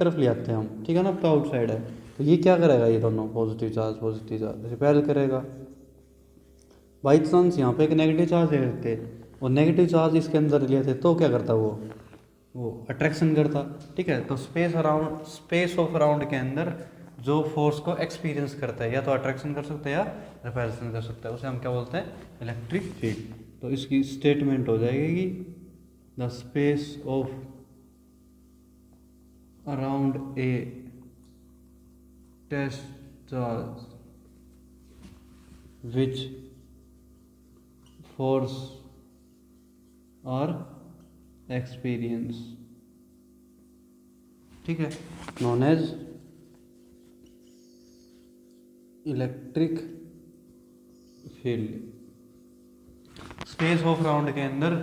तरफ ले आते हैं हम, ठीक है ना, तो आउटसाइड है, तो ये क्या करेगा, ये दोनों पॉजिटिव चार्ज रिपेल करेगा। बाई चांस यहाँ पे एक नेगेटिव चार्ज ले लेते और नेगेटिव चार्ज इसके अंदर ले लेते तो क्या करता वो अट्रैक्शन करता, ठीक है। तो स्पेस ऑफ अराउंड के अंदर जो फोर्स को एक्सपीरियंस करता है या तो अट्रैक्शन कर सकता है या रिपल्सन कर सकता है, उसे हम क्या बोलते हैं, इलेक्ट्रिक फील्ड। तो इसकी स्टेटमेंट हो जाएगी the space of around a test charge which force और एक्सपीरियंस, ठीक है, known as electric field. Space of round के अंदर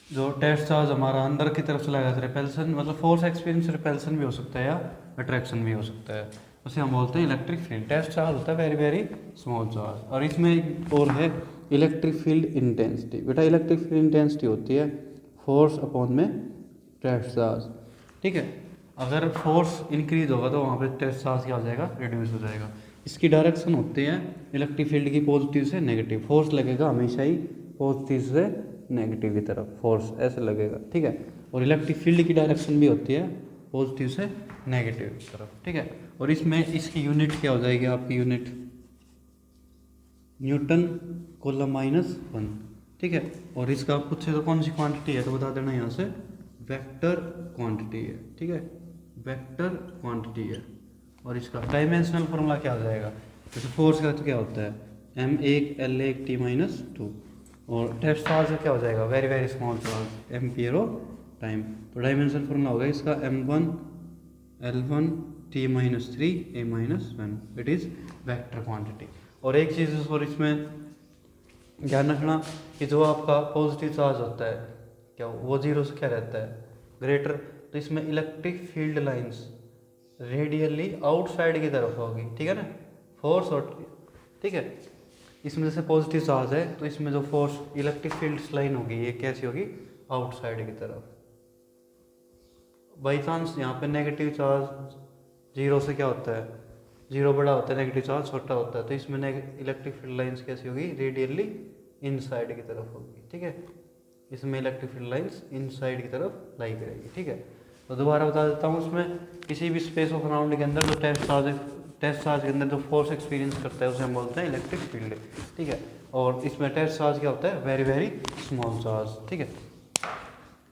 जो टेस्ट चार्ज हमारा अंदर की तरफ चला गया, रिपल्सन मतलब फोर्स एक्सपीरियंस, रिपल्सन भी हो सकता है या अट्रैक्शन भी हो सकता है, उसे हम बोलते हैं इलेक्ट्रिक फील्ड। टेस्ट चार्ज होता है वेरी वेरी स्मॉल चार्ज। और इसमें एक और है इलेक्ट्रिक फील्ड इंटेंसिटी। बेटा इलेक्ट्रिक फील्ड इंटेंसिटी होती है फोर्स अपॉन में टेस्ट चार्ज, ठीक है। अगर फोर्स इंक्रीज होगा तो वहाँ पे टेस्ट चार्ज क्या हो जाएगा, रिड्यूस हो जाएगा। इसकी डायरेक्शन होती है इलेक्ट्रिक फील्ड की पॉजिटिव से नेगेटिव, फोर्स लगेगा हमेशा ही पॉजिटिव से नेगेटिव की तरफ, फोर्स ऐसे लगेगा, ठीक है। और इलेक्ट्रिक फील्ड की डायरेक्शन भी होती है पॉजिटिव से नेगेटिव की तरफ, ठीक है। और इसमें इसकी यूनिट क्या हो जाएगी, आपकी यूनिट न्यूटन कोलम -1, ठीक है। और इसका पूछे तो कौन सी क्वांटिटी है तो बता देना यहाँ से, वेक्टर क्वांटिटी है, ठीक है, वेक्टर क्वांटिटी है। और इसका डायमेंशनल फॉर्मूला क्या हो जाएगा, जैसे फोर्स का तो क्या होता है m1 L1 T-2, और टेस्ट चार्ज क्या हो जाएगा, very very small charge, ampere of time. तो डायमेंशनल फॉर्मूला होगा इसका m1 L1 T-3 A-1, it is vector quantity. और एक चीज़ और इसमें ध्यान रखना कि जो आपका पॉजिटिव चार्ज होता है क्या वो जीरो से क्या रहता है, ग्रेटर, तो इसमें electric field lines radially outside की तरफ होगी, ठीक है ना, फोर्स और, ठीक है। इसमें जैसे पॉजिटिव चार्ज है तो इसमें जो फोर्स इलेक्ट्रिक फील्ड लाइन होगी ये कैसी होगी, आउटसाइड की तरफ। बाई चांस यहाँ पे नेगेटिव चार्ज जीरो से क्या होता है, जीरो बड़ा होता है, नेगेटिव चार्ज छोटा होता है, तो इसमें इलेक्ट्रिक फील्ड लाइंस कैसी होगी, रेडियली इनसाइड की तरफ होगी, ठीक है। इसमें इलेक्ट्रिक फील्ड लाइंस इनसाइड की तरफ लाई करेगी, ठीक है। तो दोबारा बता देता हूँ, उसमें किसी भी स्पेस ऑफ राउंड के अंदर जो टेस्ट चार्ज के अंदर जो फोर्स एक्सपीरियंस करता है उसे हम बोलते हैं इलेक्ट्रिक फील्ड, ठीक है। और इसमें टेस्ट चार्ज क्या होता है, वेरी वेरी स्मॉल चार्ज, ठीक है।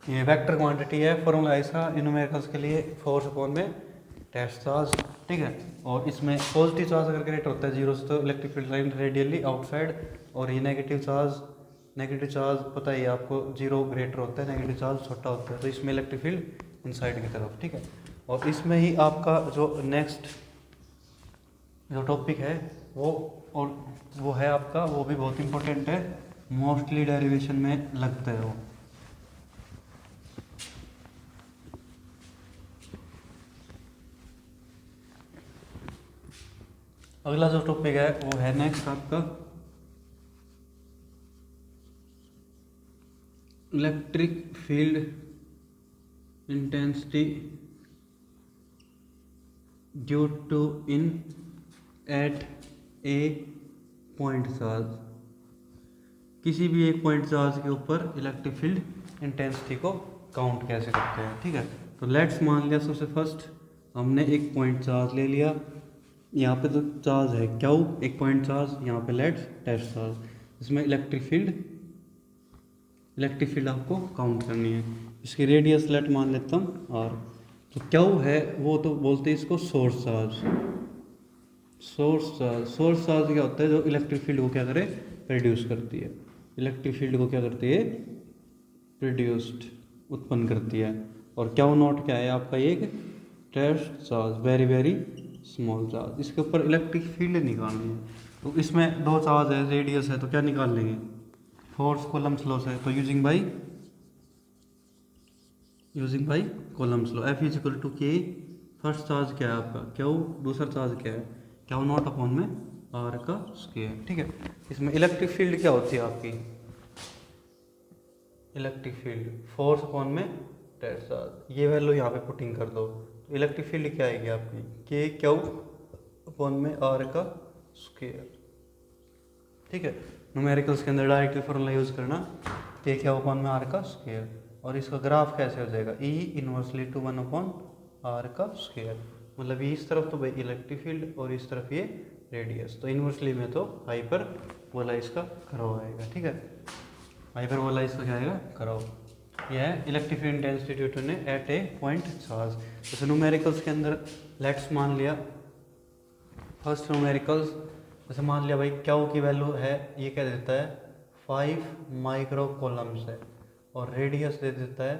ये वेक्टर क्वांटिटी है, फॉर्मूला ऐसा न्यूमेरिकल्स के लिए, फोर्स अपॉन में टेस्ट चार्ज, ठीक है। और इसमें पॉजिटिव चार्ज अगर ग्रेटर होता है जीरो से तो electric field line radially outside, और ये नेगेटिव चार्ज पता ही आपको, जीरो ग्रेटर होता है, नेगेटिव चार्ज छोटा होता है, तो इसमें इलेक्ट्रिक फील्ड इनसाइड की तरफ, ठीक है। और इसमें ही आपका जो नेक्स्ट जो टॉपिक है वो है आपका, वो भी बहुत इंपॉर्टेंट है, मोस्टली डेरिवेशन में लगता है वो। अगला जो टॉपिक है वो है नेक्स्ट आपका electric field intensity due to in at a point charge. किसी भी एक पॉइंट चार्ज के ऊपर इलेक्ट्रिक फील्ड इंटेंसिटी को काउंट कैसे करते हैं, ठीक है। तो लेट्स मान लिया सबसे फर्स्ट हमने एक पॉइंट चार्ज ले लिया, यहाँ पे तो चार्ज है क्यू, एक पॉइंट चार्ज, यहाँ पे लेट्स टेस्ट चार्ज, इसमें इलेक्ट्रिक फील्ड आपको काउंट करनी है। इसकी रेडियस लेट मान लेता हूँ और तो क्यू है वो तो बोलते हैं इसको सोर्स चार्ज क्या होता है, जो इलेक्ट्रिक फील्ड को क्या करे, प्रोड्यूस करती है, इलेक्ट्रिक फील्ड को क्या करती है, प्रोड्यूस्ड, उत्पन्न करती है। और क्यू नॉट क्या है आपका, एक test charge, very very small charge, इसके ऊपर इलेक्ट्रिक फील्ड निकालनी है। तो इसमें दो चार्ज है, रेडियस है, तो क्या निकाल लेंगे, फोर्स कूलम्ब्स लॉ है, तो using by Coulomb's law, F is equal to K, first charge क्या है आपका क्यू, दूसरा चार्ज क्या है क्यू नॉट अपॉन में आर का स्क्वायर, ठीक है। इसमें इलेक्ट्रिक फील्ड क्या होती है आपकी, इलेक्ट्रिक फील्ड फोर्स अपॉन में डेट चार्ज, ये वैल्यू यहाँ पे पुटिंग कर दो, तो इलेक्ट्रिक फील्ड क्या आएगी आपकी, के क्यू अपॉन में आर का स्क्वायर। ठीक है, न्यूमेरिकल्स के अंदर डायरेक्टली फॉर्मूला यूज़ करना, के क्यू अपॉन में आर का स्क्वायर, और इसका ग्राफ कैसे हो जाएगा, ई इनवर्सली टू 1 अपॉन आर का स्क्वायर, मतलब ये इस तरफ तो भाई इलेक्ट्रिक फील्ड और इस तरफ ये रेडियस, तो इनवर्सली में तो हाइपरबोला का कर्व आएगा। ठीक है, हाइपरबोला का क्या आएगा, कर्व। यह है electric field intensity due to at a point charge. जैसे न्यूमेरिकल्स के अंदर लेट्स मान लिया, फर्स्ट न्यूमेरिकल्स जैसे मान लिया भाई क्यू की वैल्यू है, ये क्या देता है 5 माइक्रो कॉलम्स है, और रेडियस दे देता है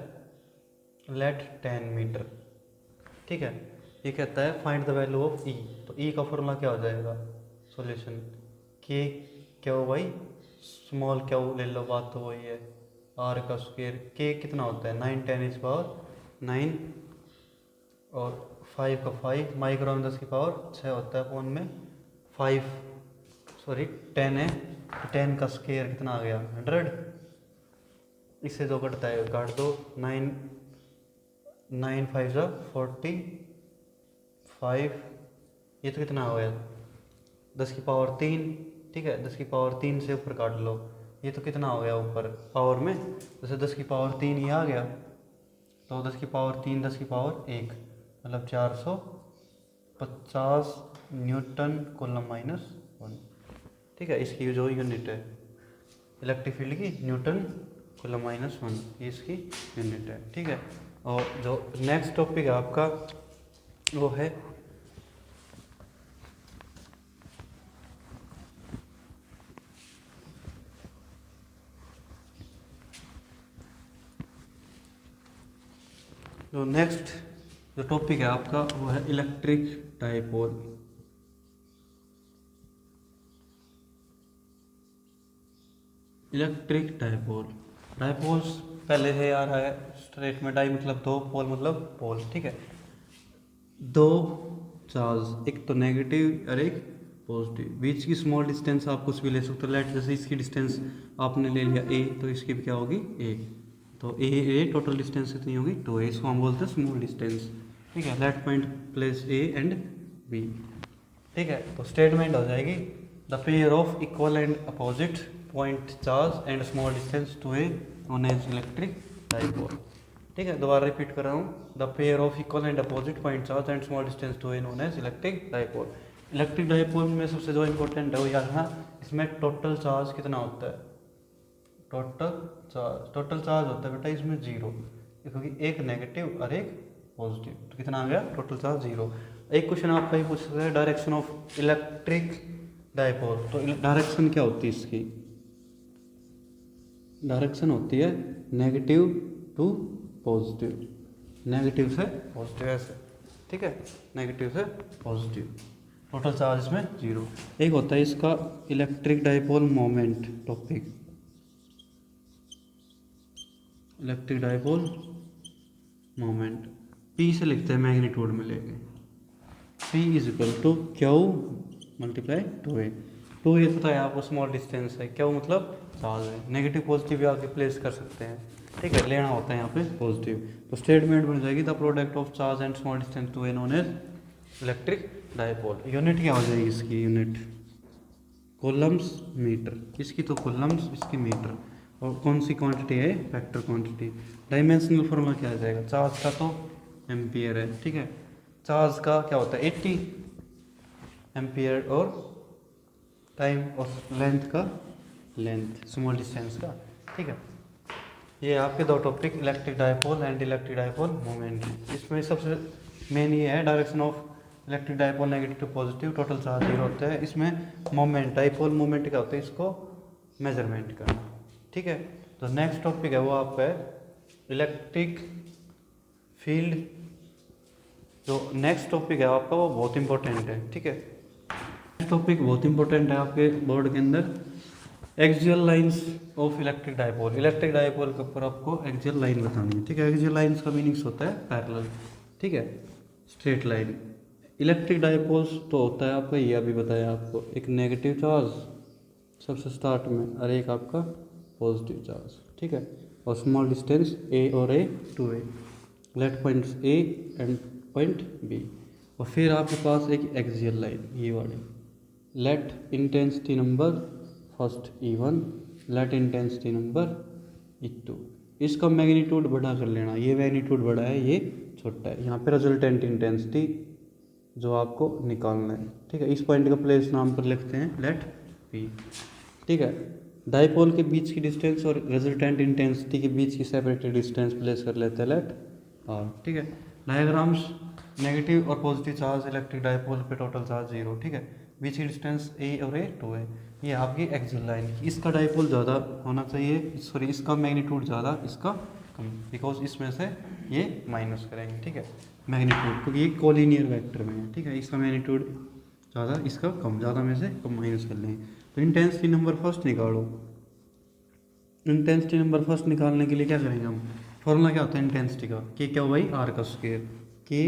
लेट 10 मीटर। ठीक है, ये कहता है फाइंड द वैल्यू ऑफ ई, तो ई का फॉर्मूला क्या हो जाएगा, सॉल्यूशन के क्यू बाई स्मॉल क्यू ले लो, बात तो वही है, आर का स्क्वायर, के कितना होता है 9 10 इज पावर 9, और 5 का 5 माइक्रो में 10 की पावर 6 होता है, अपॉन में 5 सॉरी 10 है, तो 10 का स्क्वायर कितना आ गया 100, इससे जो कटता है काट दो, 9 9 5 जा 45, ये तो कितना हो गया 10 की पावर 3। ठीक है, 10 की पावर 3 से ऊपर काट लो, ये तो कितना हो गया ऊपर पावर में, जैसे 10 की पावर 3 ये आ गया, तो 10 की पावर 3 10 की पावर 1 मतलब 450 न्यूटन कूलम माइनस 1। ठीक है, इसकी जो यूनिट है इलेक्ट्रिक फील्ड की न्यूटन कूलम माइनस 1, ये इसकी यूनिट है। ठीक है, और जो नेक्स्ट टॉपिक है आपका वो है जो नेक्स्ट जो टॉपिक है आपका वो है electric dipole. Electric dipole, dipoles पहले से आ रहा है स्ट्रेट में, डाई मतलब दो, पोल मतलब पोल। ठीक है, दो चार्ज, एक तो नेगेटिव और एक पॉजिटिव, बीच की स्मॉल डिस्टेंस आप कुछ भी ले सकते हो, लेट जैसे इसकी डिस्टेंस आपने ले लिया ए, तो इसकी भी क्या होगी ए, तो ए टोटल डिस्टेंस कितनी होगी 2a, इसको हम बोलते हैं स्मॉल डिस्टेंस। ठीक है, let point place A and B. ठीक है, तो स्टेटमेंट हो जाएगी the pair of equal and opposite point charge and small distance to a known as electric dipole. ठीक है, दोबारा रिपीट कर रहा हूँ, the pair of equal and opposite point charge and small distance to a known as electric dipole. Electric dipole में सबसे जो important है वो याद रखना, इसमें टोटल चार्ज कितना होता है, टोटल चार्ज होता है बेटा इसमें 0, क्योंकि एक नेगेटिव और एक पॉजिटिव, तो कितना आ गया टोटल चार्ज 0। एक क्वेश्चन आपका ही पूछ सकते हैं डायरेक्शन ऑफ इलेक्ट्रिक डाइपोल, तो डायरेक्शन क्या होती है इसकी, डायरेक्शन होती है नेगेटिव टू पॉजिटिव, नेगेटिव से पॉजिटिव ऐसे। ठीक है, नेगेटिव से पॉजिटिव, टोटल चार्ज इसमें 0। एक होता है इसका electric dipole moment topic, electric dipole moment, P से लिखते हैं मैग्नीट्यूड में लेके, P is equal to Q multiply 2a। 2a पता है आपको स्मॉल डिस्टेंस है, क्यू मतलब चार्ज है, नेगेटिव पॉजिटिव भी आगे प्लेस कर सकते हैं। ठीक है, लेना होता है यहाँ पे पॉजिटिव, तो स्टेटमेंट बन जाएगी the product of charge and small distance to a known as electric dipole. Unit क्या हो जाएगी इसकी, यूनिट कूलम्स मीटर, इसकी तो कूलम्स इसकी मीटर, और कौन सी क्वांटिटी है वेक्टर क्वांटिटी। डायमेंशनल फॉर्मूला क्या आ जाएगा, चार्ज का तो एम्पियर है। ठीक है, चार्ज का क्या होता है 80 एम्पियर, और टाइम और लेंथ का लेंथ स्मॉल डिस्टेंस का। ठीक है, ये आपके दो topic electric dipole and electric dipole moment. इसमें सबसे मेन ये है direction of electric dipole negative to positive, total charge 0 होता है। इसमें मोमेंट डाइपोल मोमेंट क्या होता है, इसको मेजरमेंट करना। ठीक है, तो नेक्स्ट टॉपिक है वो आपका है इलेक्ट्रिक फील्ड। जो नेक्स्ट टॉपिक है आपका वो बहुत इंपॉर्टेंट है। ठीक है, नेक्स्ट टॉपिक बहुत इंपॉर्टेंट है आपके बोर्ड के अंदर, axial lines of electric dipole. Electric dipole के ऊपर आपको एक्सियल लाइन बतानी है। ठीक है, एक्सियल लाइंस का मीनिंग्स होता है पैरेलल, ठीक है, स्ट्रेट लाइन। इलेक्ट्रिक डाइपोल्स तो होता है आपका, ये अभी बताया आपको, एक नेगेटिव चार्ज सबसे स्टार्ट में और एक आपका पॉजिटिव चार्ज। ठीक है, और स्मॉल डिस्टेंस ए और A to A, let points A and point B. और फिर आपके पास एक एक्सियल लाइन ये वाली, let intensity number first E1, let intensity number E2। इसका मैग्नीट्यूड बड़ा कर लेना, ये मैग्नीट्यूड बड़ा है ये छोटा है। यहाँ पे रिजल्टेंट इंटेंसिटी जो आपको निकालना है, ठीक है। इस पॉइंट का प्लेस नाम पर लिखते हैं लेट P, ठीक है। डाइपोल के बीच की डिस्टेंस और रिजल्टेंट इंटेंसिटी के बीच की सेपरेटेड डिस्टेंस प्लेस कर लेते हैं लेट R, ठीक है। डायग्राम्स, नेगेटिव और पॉजिटिव चार्ज इलेक्ट्रिक डाइपोल पे टोटल चार्ज 0, ठीक है। बीच की डिस्टेंस ए और ए 2 है। ये आपकी एक्सियल लाइन की, इसका डाइपोल ज़्यादा होना चाहिए, सॉरी इसका मैग्नीट्यूड ज़्यादा, इसका कम, बिकॉज इसमें से ये माइनस करेंगे, ठीक है, मैग्नीट्यूड, क्योंकि ये कोलिनियर वेक्टर में है, ठीक है। इसका मैग्नीट्यूड ज़्यादा, इसका कम, ज़्यादा में से कम माइनस कर लेंगे। तो इंटेंसिटी नंबर फर्स्ट निकालो। इंटेंसिटी नंबर फर्स्ट निकालने के लिए क्या करेंगे हम, फॉर्मूला क्या होता है इंटेंसिटी का, के क्या हो भाई आर का स्क्वायर, के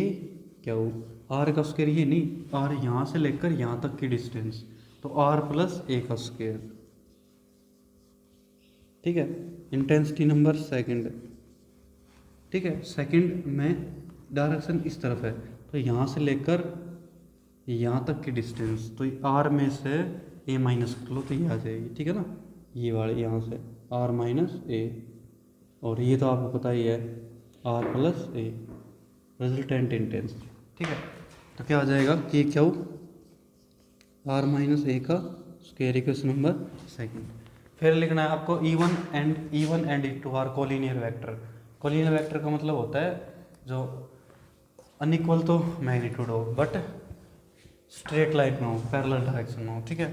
क्या हो आर का स्क्वायर, ये नहीं आर यहाँ से लेकर यहाँ तक की डिस्टेंस, तो आर प्लस ए का स्क्वायर, ठीक है। इंटेंसिटी नंबर सेकंड, ठीक है, सेकंड में डायरेक्शन इस तरफ है, तो यहाँ से लेकर यहाँ तक की डिस्टेंस, तो आर में से ए माइनस कर लो तो ये आ जाएगी, ठीक है ना, ये वाले यहाँ से आर माइनस ए, और ये तो आपको पता ही है R plus A, resultant intensity, ठीक है। तो क्या आ जाएगा कि क्या आर माइनस ए का स्क्वायर, इक्वेशन नंबर सेकंड। फिर लिखना है आपको E1 and E2 are collinear vector. Collinear vector का मतलब होता है जो अनइक्वल तो मैग्नीट्यूड हो बट स्ट्रेट लाइन में हो, पैरेलल डायरेक्शन में हो, ठीक है।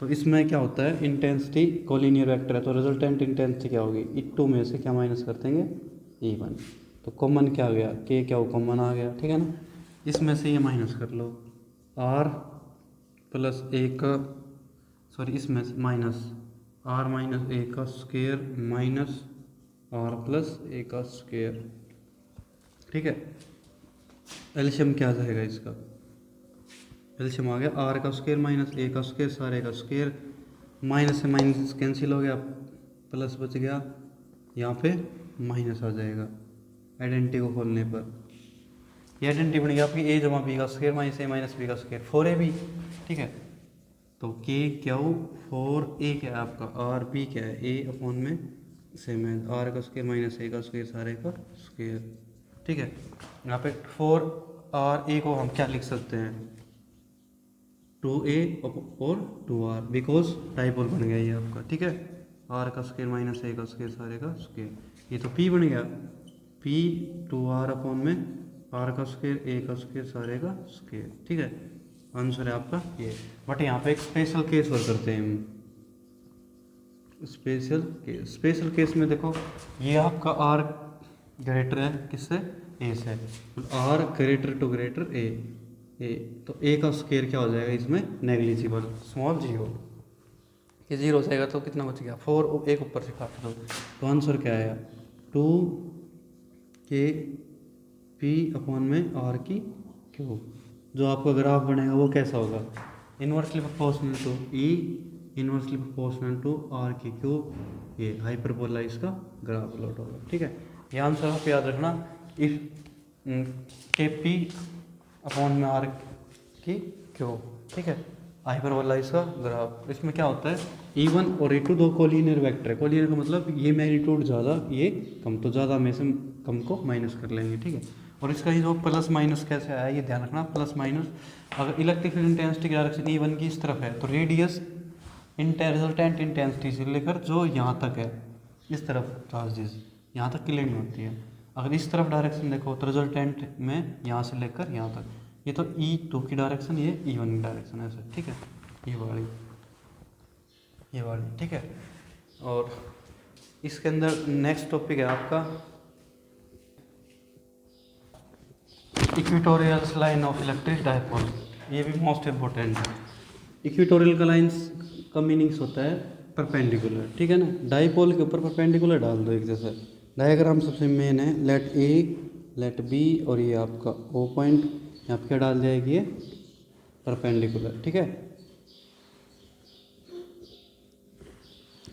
तो इसमें क्या होता है, इंटेंसिटी कोलिनियर वेक्टर है तो रिजल्टेंट इंटेंसिटी क्या होगी, E2 में से क्या माइनस कर देंगे E1, तो कॉमन क्या आ गया, के क्या हो कॉमन आ गया, ठीक है ना। इसमें से ये माइनस कर लो, आर प्लस ए का, सॉरी इसमें से माइनस आर माइनस ए का स्क्वायर माइनस आर प्लस ए का स्क्वायर, ठीक है। एलसीएम क्या आ जाएगा इसका, एलसीएम आ गया आर का स्क्वायर माइनस ए का स्क्वायर, सारे का स्क्वायर, माइनस से माइनस कैंसिल हो गया, प्लस बच गया, यहाँ पे माइनस आ जाएगा आइडेंटिटी को खोलने पर। ये आइडेंटिटी बन गया आपकी ए जमा बी का स्क्वायर माइनस ए माइनस बी का स्क्वायर, 4ab, ठीक है। तो के क्या हो 4a क्या है आपका, आर बी क्या है ए अपॉन में सेम है आर का स्क्वायर माइनस ए का स्क्वायर, सारे का स्क्वायर, ठीक है। यहाँ पे 4r को हम क्या लिख सकते हैं 2a और 2r, बिकॉज डाइपोल बन गया ये आपका, ठीक है। आर का स्क्वायर माइनस ए का स्क्वायर, सारे का स्क्वायर, ये तो p बन गया, p 2r अपॉन में आर का स्क्वायर ए का स्क्वायर, सारे का स्क्वायर, ठीक है। आंसर है आपका ये। बट यहाँ पे एक स्पेशल केस और करते हैं हम, स्पेशल केस में देखो ये आपका आर ग्रेटर है किससे, ए से, आर ग्रेटर टू ग्रेटर ए, तो ए का स्क्वायर क्या हो जाएगा इसमें नेग्लिजिबल, स्मॉल जीरो, ये जीरो हो जाएगा तो कितना बच गया 4, एक ऊपर से काट दो, तो आंसर क्या आया 2k p अपॉन में आर की क्यूब। जो आपका ग्राफ बनेगा वो कैसा होगा, inversely proportional to E, inversely proportional to R की क्यूब, ये हाइपरबोला इसका ग्राफ प्लॉट होगा, ठीक है। ये आंसर आप याद रखना, इफ के पी अपॉन में आर की क्यूब, ठीक है, हाइपरबोला इसका ग्राफ। इसमें क्या होता है E1 और E2 दो कोलिनियर वेक्टर है, कोलिनियर का मतलब ये मैग्नीट्यूड ज़्यादा ये कम, तो ज़्यादा में से कम को माइनस कर लेंगे, ठीक है। और इसका ही जो प्लस माइनस कैसे आया ये ध्यान रखना, प्लस माइनस अगर इलेक्ट्रिक फील्ड इंटेंसिटी की डायरेक्शन E1 की इस तरफ है तो रेडियस रिजल्टेंट इंटेंसिटी से लेकर जो यहाँ तक है इस तरफ चार्जेस यहाँ तक की लेनी होती है। अगर इस तरफ डायरेक्शन देखो तो रिजल्टेंट में यहाँ से लेकर यहाँ तक, ये तो E2 की डायरेक्शन, ये E1 की डायरेक्शन ऐसे, ठीक है, ये वाली, ठीक है। और इसके अंदर नेक्स्ट टॉपिक है आपका equatorial line of electric dipole, ये भी मोस्ट इम्पोर्टेंट है। इक्वेटोरियल का लाइंस का मीनिंग्स होता है परपेंडिकुलर, ठीक है ना, डाइपोल के ऊपर परपेंडिकुलर डाल दो एक जैसा। डायग्राम सबसे मेन है, लेट ए लेट बी और ये आपका ओ पॉइंट, यहाँ पे क्या डाल जाएगी ये परपेंडिकुलर, ठीक है।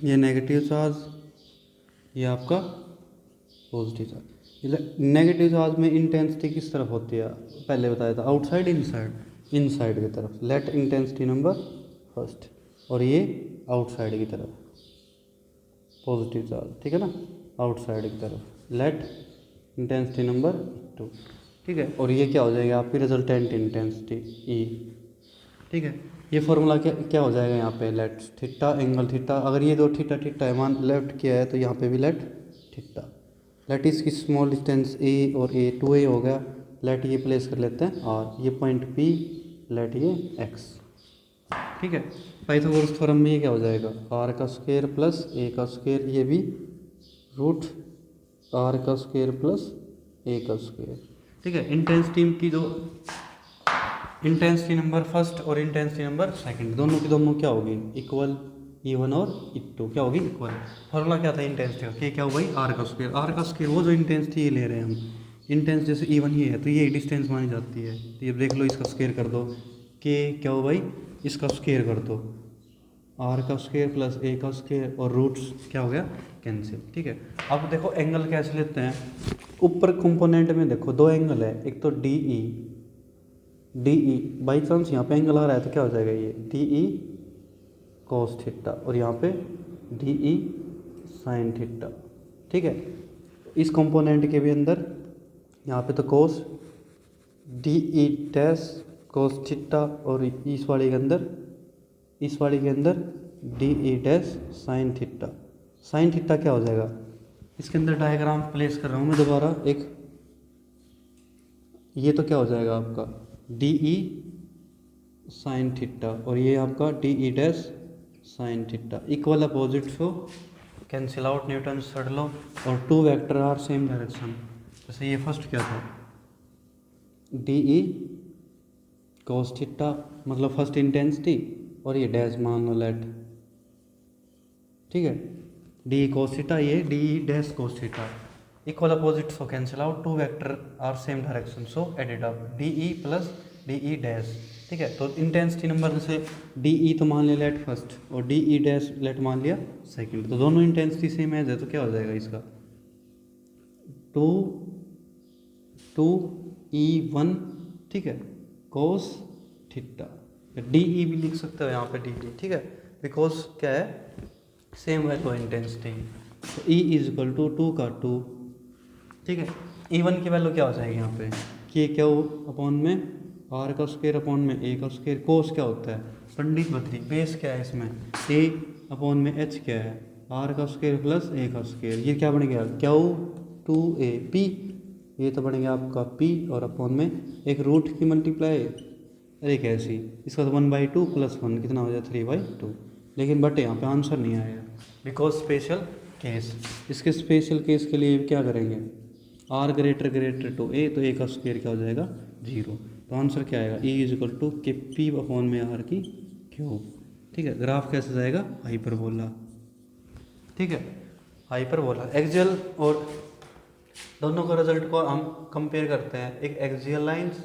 ये नेगेटिव चार्ज, ये आपका पॉजिटिव चार्ज। नेगेटिव चार्ज में इंटेंसिटी किस तरफ होती है, पहले बताया था, आउटसाइड इनसाइड, इनसाइड की तरफ। लेट इंटेंसिटी नंबर फर्स्ट, और ये आउटसाइड की तरफ पॉजिटिव चार्ज, ठीक है ना, आउटसाइड की तरफ। लेट इंटेंसिटी नंबर 2, ठीक है। और ये क्या हो जाएगा आपकी रिजल्टेंट इंटेंसिटी ई, ठीक है। ये फॉर्मूला क्या क्या हो जाएगा यहाँ पे, लेट थीटा एंगल थीटा, अगर ये दो थीटा थीटा है, मान लेफ्ट किया है तो यहाँ पे भी लेट थीटा। लेट इसकी स्मॉल डिस्टेंस ए और ए 2a हो गया। लेट ये प्लेस कर लेते हैं और ये पॉइंट पी, लेट ये एक्स, ठीक है। पाइथागोरस थ्योरम में ये क्या हो जाएगा, आर का स्क्वायर प्लस ए का स्क्वायर, ये भी रूट आर का स्क्वायर प्लस ए का स्क्वायर, ठीक है। इंटेंसिटी की जो इंटेंसिटी नंबर फर्स्ट और इंटेंसिटी नंबर सेकंड, दोनों की दोनों क्या होगी, इक्वल, E1 और E2 क्या होगी, इक्वल। फॉर्मूला क्या था इंटेंसिटी का, क्या हो भाई, आर का स्क्वायर। आर का स्क्वायर वो जो इंटेंसिटी ये ले रहे हैं हम, इंटेंस जैसे E1 ही है तो ये डिस्टेंस मानी जाती है, तो ये देख लो, इसका स्क्वायर कर दो, के क्या हो भाई, इसका स्क्वायर कर दो, आर का स्क्वायर प्लस ए का स्क्वायर, और रूट्स क्या हो गया, कैंसिल, ठीक है। अब देखो एंगल कैसे लेते हैं, ऊपर कंपोनेंट में देखो दो एंगल है, एक तो डी ई बाई चांस यहाँ पे एंगल आ रहा है तो क्या हो जाएगा, ये डी ई कॉस थीटा, और यहाँ पे डी ई साइन थीटा, ठीक है। इस कंपोनेंट के भी अंदर यहाँ पे तो कोस D E dash cos theta, और इस वाले के अंदर D E dash sine theta. Sine theta क्या हो जाएगा, इसके अंदर डायग्राम प्लेस कर रहा हूँ मैं दोबारा एक, ये तो क्या हो जाएगा आपका डी ई साइन थीटा, और ये आपका D E dash sine theta, equal opposite को cancel out, Newton third law, और two vector are same direction. जैसे ये फर्स्ट क्या था, डी ई कॉस थीटा, मतलब फर्स्ट इंटेंसिटी, और ये डैश मान लो लेट, ठीक है, डी ई कॉस थीटा, ये D E dash cos theta, equal opposite so cancel out, two vector are same direction so added up, D E plus D E dash, ठीक है। तो इंटेंसिटी नंबर जैसे D E तो मान लिया let first, और D E dash late मान लिया सेकंड, तो दोनों इंटेंसिटी सेम है तो क्या हो जाएगा इसका, टू ई वन, ठीक है, कोस थीटा, डी ई भी लिख सकते हो यहाँ पे डी डी, ठीक है, बिकॉज क्या है, सेम वैल्यू इंटेंसिटी, तो ई इज इक्वल टू 2 का 2, ठीक है। E1 की वैल्यू क्या हो जाएगी यहाँ पे, कि क्या अपॉन में आर का स्क्वायर अपॉन में ए का स्क्वायर, कोस क्या होता है, पंडित बदली, बेस क्या है इसमें, ए अपॉन में एच क्या है, आर का स्क्वायर प्लस ए का स्क्वायर, ये क्या बन गया, क्यू 2a पी, ये तो बन गया आपका पी, और अपॉन में एक रूट की मल्टीप्लाई, अरे कैसी, इसका तो 1/2 + 1 कितना हो जाए 3/2, लेकिन बट यहाँ पे आंसर नहीं आया बिकॉज स्पेशल केस। इसके स्पेशल केस के लिए क्या करेंगे, आर ग्रेटर टू ए, तो ए का स्क्वायर क्या हो जाएगा 0, तो आंसर क्या आएगा, ई इज इक्वल टू के पी अपॉन में आर की क्यूब, ठीक है। ग्राफ कैसे जाएगा, हाइपरबोला, ठीक है, हाइपरबोला। एक्सियल और दोनों का रिजल्ट को हम कंपेयर करते हैं, एक एक्सियल लाइंस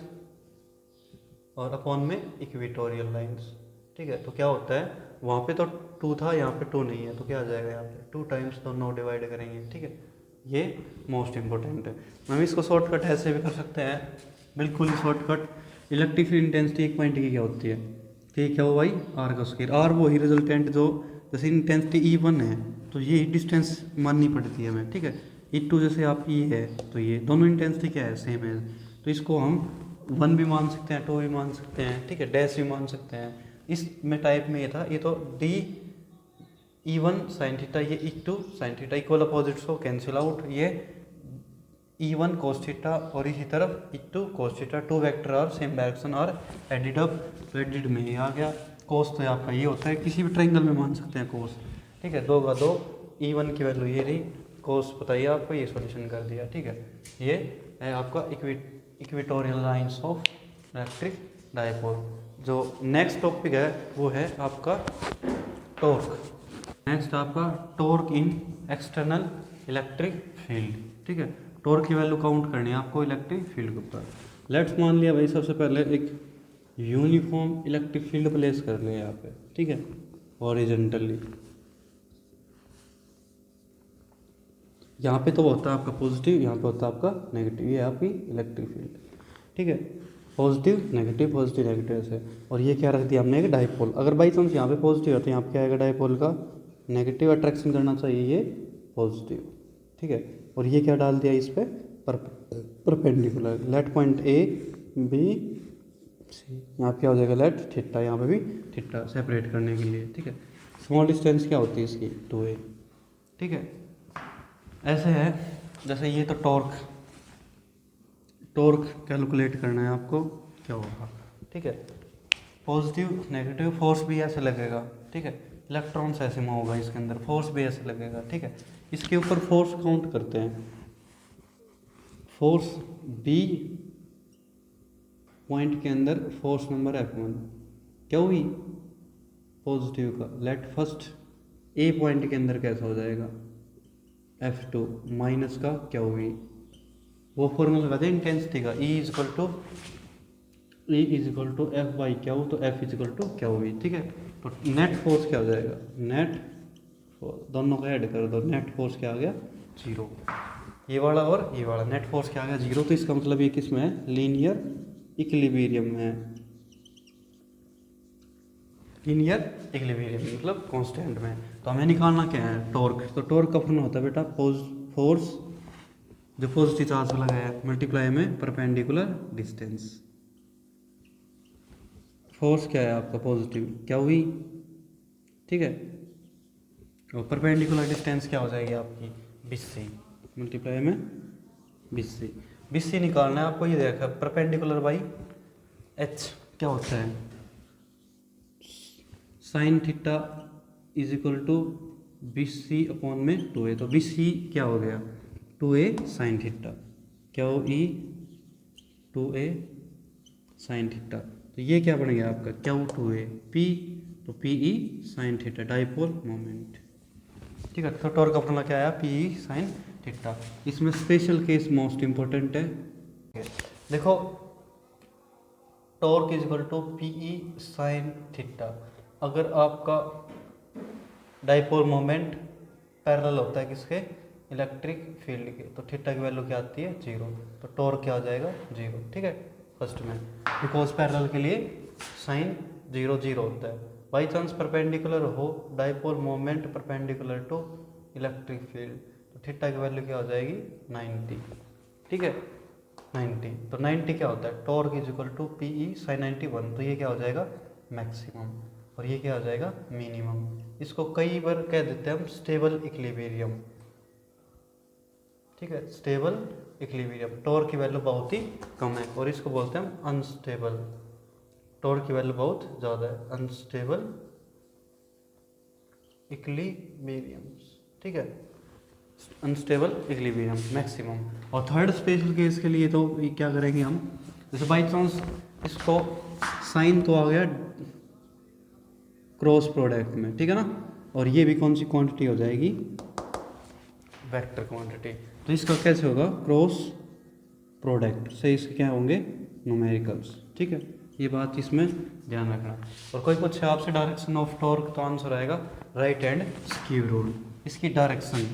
और अपॉन में इक्वेटोरियल लाइंस, ठीक है। तो क्या होता है, वहाँ पे तो 2 था, यहाँ पे 2 नहीं है, तो क्या आ जाएगा यहाँ पे 2 टाइम्स दोनों डिवाइड करेंगे, ठीक है। ये मोस्ट इंपॉर्टेंट है। हम इसको शॉर्टकट ऐसे भी कर सकते हैं, बिल्कुल ही शॉर्टकट। इलेक्ट्रिक फील्ड इंटेंसिटी एक पॉइंट की क्या होती है, कि क्या हो भाई, आर का स्क्वायर, आर वो ही रिजल्टेंट जो, जैसे इंटेंसिटी E1 है तो ये डिस्टेंस माननी पड़ती है हमें, ठीक है। E2 जैसे आप E है तो ये दोनों इंटेंसिटी क्या है, सेम है, तो इसको हम 1 भी मान सकते हैं, 2 भी मान सकते हैं, ठीक है, डैश भी मान सकते हैं। इस में टाइप में ये था, ये तो डी E1 साइन थीटा, ये E2 sine theta, equal opposites को कैंसिल आउट, ये E1 cos थीटा, और इसी तरफ E2 cos theta, two vector are same direction और एडिड अप, तो एडिड में ये आ गया। कोस तो आपका ये होता है, किसी भी ट्रायंगल में मान सकते हैं कोस, ठीक है, 2 का 2, E1 की वैल्यू ये रही, कोस बताइए आपको, ये सॉल्यूशन कर दिया, ठीक है। ये है आपका equatorial lines of electric dipole. जो नेक्स्ट टॉपिक है वो है आपका टॉर्क। नेक्स्ट आपका torque in external electric field, ठीक है। टॉर्क की वैल्यू काउंट करनी है आपको इलेक्ट्रिक फील्ड के ऊपर। लेट्स मान लिया भाई, सबसे पहले एक यूनिफॉर्म इलेक्ट्रिक फील्ड प्लेस कर लिया यहाँ पे, ठीक है, हॉरिजॉन्टली। यहाँ पे तो होता है आपका पॉजिटिव, यहाँ पे होता है आपका नेगेटिव, ये आपकी इलेक्ट्रिक फील्ड। ठीक है, पॉजिटिव नेगेटिव ऐसे। और ये क्या रख दिया हमने, एक डाइपोल। अगर बाई चांस यहाँ पे पॉजिटिव है तो यहाँ पे क्या आएगा डाइपोल का नेगेटिव अट्रैक्शन करना चाहिए, ये पॉजिटिव। ठीक है, और ये क्या डाल दिया इस पर perpendicular, let point A B C, यहाँ पे क्या हो जाएगा लेट थीटा, यहाँ पे भी थीटा सेपरेट करने के लिए। ठीक है, स्मॉल डिस्टेंस क्या होती है इसकी 2a। ठीक है, ऐसे है जैसे ये तो टॉर्क कैलकुलेट करना है आपको, क्या होगा। ठीक है, पॉजिटिव नेगेटिव फोर्स भी ऐसे लगेगा। ठीक है, इलेक्ट्रॉन्स ऐसे में होगा इसके अंदर, फोर्स भी ऐसे लगेगा। ठीक है, इसके ऊपर फोर्स काउंट करते हैं। फोर्स बी पॉइंट के अंदर फोर्स नंबर F1 क्या हुई पॉजिटिव का, लेट फर्स्ट ए पॉइंट के अंदर कैसा हो जाएगा F2 माइनस का क्या हुई, वो फॉर्मूला लगाते हैं इंटेंसिटी का, E is equal to F by क्या हो, तो F इज इक्वल टू क्या हुई। ठीक है, तो नेट फोर्स क्या हो जाएगा, नेट दोनों को ऐड कर दो, नेट फोर्स क्या आ गया 0, ये वाला और ये वाला, नेट फोर्स क्या आ गया 0। तो इसका मतलब ये किस में है, लीनियर इक्विलिब्रियम में है, लीनियर इक्विलिब्रियम मतलब कांस्टेंट में। तो हमें निकालना क्या है टॉर्क, तो टॉर्क का फॉर्मूला होता है बेटा फोर्स जो पॉजिटिव चार्ज लगा है मल्टीप्लाई में परपेंडिकुलर डिस्टेंस। फोर्स क्या है आपका पॉजिटिव क्या हुई, ठीक है, और परपेंडिकुलर डिस्टेंस क्या हो जाएगी आपकी 20 मल्टीप्लाई में 20 निकालना है आपको। ये देखा परपेंडिकुलर बाई एच क्या होता है, sine theta is equal to 20 upon में 2a, तो 20 क्या हो गया 2a साइन थीटा, क्या हो ई 2a साइन थीटा, तो ये क्या बन गया आपका क्या हो 2a p, तो P E sine theta dipole moment. ठीक है, तो टॉर्क का फॉर्मूला क्या आया पी ई साइन थीटा। इसमें स्पेशल केस मोस्ट इंपॉर्टेंट है, देखो torque is equal to P E sine theta. अगर आपका डाइपोल मोमेंट पैरेलल होता है किसके, इलेक्ट्रिक फील्ड के, तो थीटा की वैल्यू क्या आती है 0, तो टॉर्क क्या हो जाएगा 0। ठीक है, फर्स्ट में बिकॉज पैरेलल के लिए साइन 0 0 होता है। बाई चांस परपेंडिकुलर हो dipole moment perpendicular to electric field, तो थीटा की वैल्यू क्या हो जाएगी 90। ठीक है, 90, तो 90 क्या होता है torque is equal to P E sine 91, तो ये क्या हो जाएगा मैक्सिमम और ये क्या हो जाएगा मिनिमम। इसको कई बार कह देते हैं हम स्टेबल इक्विलिब्रियम। ठीक है, स्टेबल इक्विलिब्रियम, टॉर्क की वैल्यू बहुत ही कम है और इसको बोलते हैं हम अनस्टेबल, टॉर्क की वैल्यू बहुत ज़्यादा है, अनस्टेबल इक्विलिब्रियम। ठीक है, अनस्टेबल इक्विलिब्रियम मैक्सिमम। और थर्ड स्पेशल केस के लिए तो क्या करेंगे हम, जैसे बाई चांस इसको साइन तो आ गया क्रॉस प्रोडक्ट में, ठीक है ना, और ये भी कौन सी क्वांटिटी हो जाएगी वेक्टर क्वांटिटी, तो इसका कैसे होगा क्रॉस प्रोडक्ट से इसके क्या होंगे न्यूमेरिकल्स। ठीक है, ये बात इसमें ध्यान रखना। और कोई पूछे आपसे डायरेक्शन ऑफ टॉर्क, तो आंसर आएगा राइट हैंड स्क्यू रूल। इसकी direction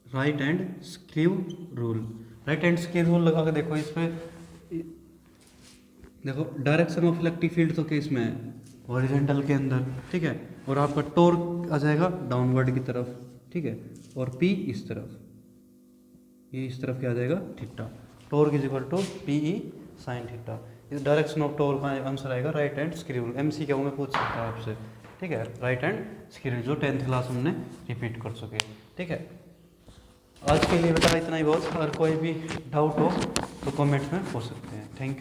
right hand screw rule, right hand screw rule लगा के देखो, इस पर देखो डायरेक्शन ऑफ इलेक्ट्रिक फील्ड तो केस में है हॉरिजॉन्टल के अंदर। ठीक है, और आपका टॉर्क आ जाएगा डाउनवर्ड की तरफ। ठीक है, और P इस तरफ, ये इस तरफ क्या आ जाएगा theta, torque is equal to P E sine theta. इस डायरेक्शन ऑफ टॉर्क का आंसर आएगा right hand screw rule. MC क्या में पूछ सकता है आपसे। ठीक है, राइट हैंड स्क्यू रूल जो 10th क्लास हमने रिपीट कर चुके। ठीक है, आज के लिए बेटा इतना ही बहुत, अगर कोई भी डाउट हो तो कमेंट्स में पूछ सकते हैं। Thank you.